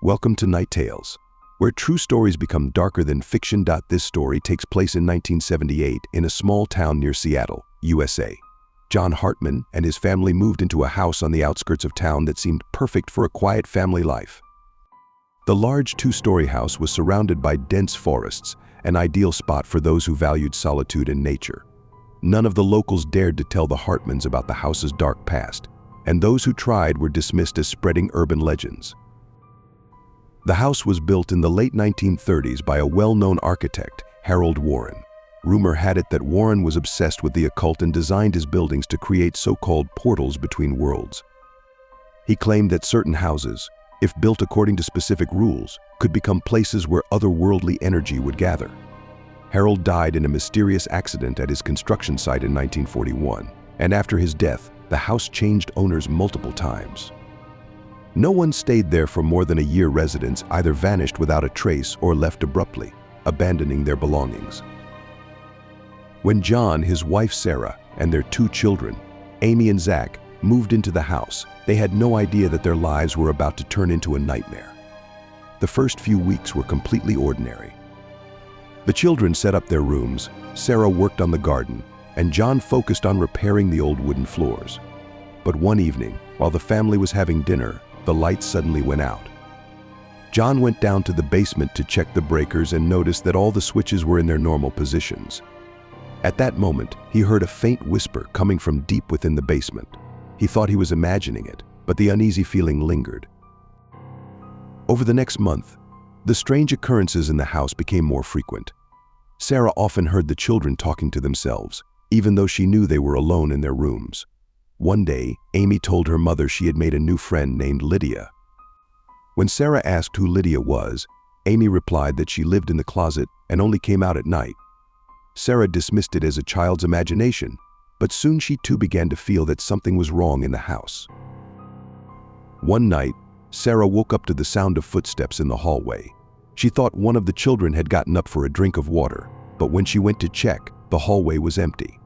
Welcome to Night Tales, where true stories become darker than fiction. This story takes place in 1978 in a small town near Seattle, USA. John Hartman and his family moved into a house on the outskirts of town that seemed perfect for a quiet family life. The large two-story house was surrounded by dense forests, an ideal spot for those who valued solitude and nature. None of the locals dared to tell the Hartmans about the house's dark past, and those who tried were dismissed as spreading urban legends. The house was built in the late 1930s by a well-known architect, Harold Warren. Rumor had it that Warren was obsessed with the occult and designed his buildings to create so-called portals between worlds. He claimed that certain houses, if built according to specific rules, could become places where otherworldly energy would gather. Harold died in a mysterious accident at his construction site in 1941, and after his death, the house changed owners multiple times. No one stayed there for more than a year. Residents either vanished without a trace or left abruptly, abandoning their belongings. When John, his wife Sarah, and their two children, Amy and Zach, moved into the house, they had no idea that their lives were about to turn into a nightmare. The first few weeks were completely ordinary. The children set up their rooms, Sarah worked on the garden, and John focused on repairing the old wooden floors. But one evening, while the family was having dinner, the lights suddenly went out. John went down to the basement to check the breakers and noticed that all the switches were in their normal positions. At that moment, he heard a faint whisper coming from deep within the basement. He thought he was imagining it, but the uneasy feeling lingered. Over the next month, the strange occurrences in the house became more frequent. Sarah often heard the children talking to themselves, even though she knew they were alone in their rooms. One day, Amy told her mother she had made a new friend named Lydia. When Sarah asked who Lydia was, Amy replied that she lived in the closet and only came out at night. Sarah dismissed it as a child's imagination, but soon she too began to feel that something was wrong in the house. One night, Sarah woke up to the sound of footsteps in the hallway. She thought one of the children had gotten up for a drink of water, but when she went to check, the hallway was empty.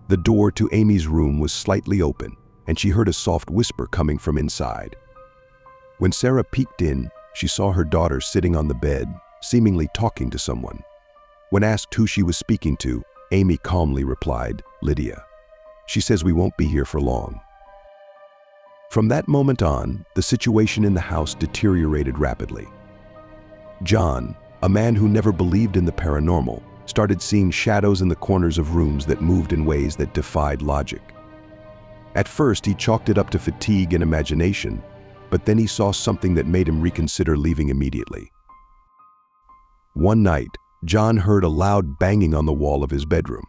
The door to Amy's room was slightly open, and she heard a soft whisper coming from inside. When Sarah peeked in, she saw her daughter sitting on the bed, seemingly talking to someone. When asked who she was speaking to, Amy calmly replied, "Lydia. She says we won't be here for long." From that moment on, the situation in the house deteriorated rapidly. John, a man who never believed in the paranormal, started seeing shadows in the corners of rooms that moved in ways that defied logic. At first, he chalked it up to fatigue and imagination, but then he saw something that made him reconsider leaving immediately. One night, John heard a loud banging on the wall of his bedroom.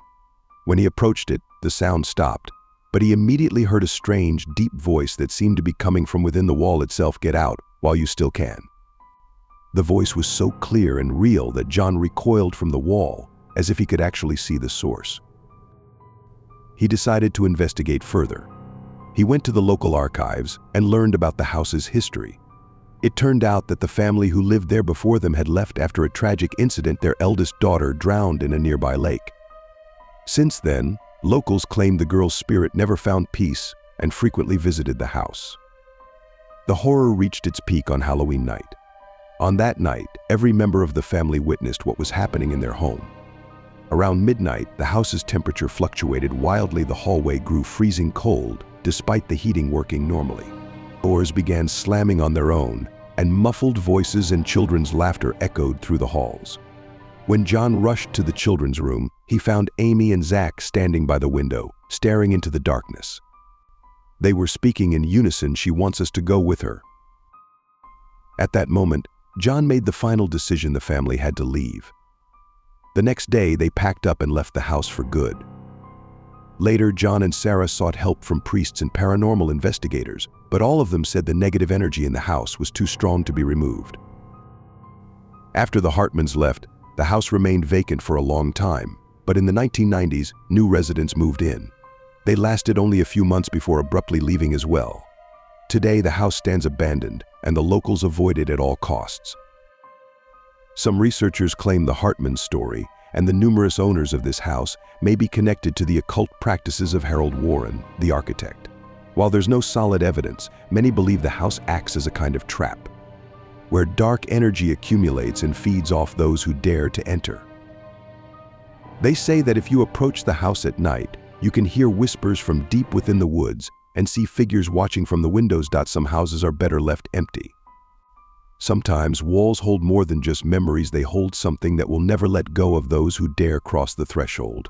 When he approached it, the sound stopped, but he immediately heard a strange, deep voice that seemed to be coming from within the wall itself. "Get out while you still can." The voice was so clear and real that John recoiled from the wall, as if he could actually see the source. He decided to investigate further. He went to the local archives and learned about the house's history. It turned out that the family who lived there before them had left after a tragic incident. Their eldest daughter drowned in a nearby lake. Since then, locals claimed the girl's spirit never found peace and frequently visited the house. The horror reached its peak on Halloween night. On that night, every member of the family witnessed what was happening in their home. Around midnight, the house's temperature fluctuated wildly. The hallway grew freezing cold, despite the heating working normally. Doors began slamming on their own, and muffled voices and children's laughter echoed through the halls. When John rushed to the children's room, he found Amy and Zach standing by the window, staring into the darkness. They were speaking in unison. "She wants us to go with her." At that moment, John made the final decision: the family had to leave. The next day, they packed up and left the house for good. Later, John and Sarah sought help from priests and paranormal investigators, but all of them said the negative energy in the house was too strong to be removed. After the Hartmans left, the house remained vacant for a long time, but in the 1990s, new residents moved in. They lasted only a few months before abruptly leaving as well. Today, the house stands abandoned, and the locals avoid it at all costs. Some researchers claim the Hartman story and the numerous owners of this house may be connected to the occult practices of Harold Warren, the architect. While there's no solid evidence, many believe the house acts as a kind of trap. where dark energy accumulates and feeds off those who dare to enter. They say that if you approach the house at night, you can hear whispers from deep within the woods and see figures watching from the windows. Some houses are better left empty. Sometimes walls hold more than just memories, they hold something that will never let go of those who dare cross the threshold.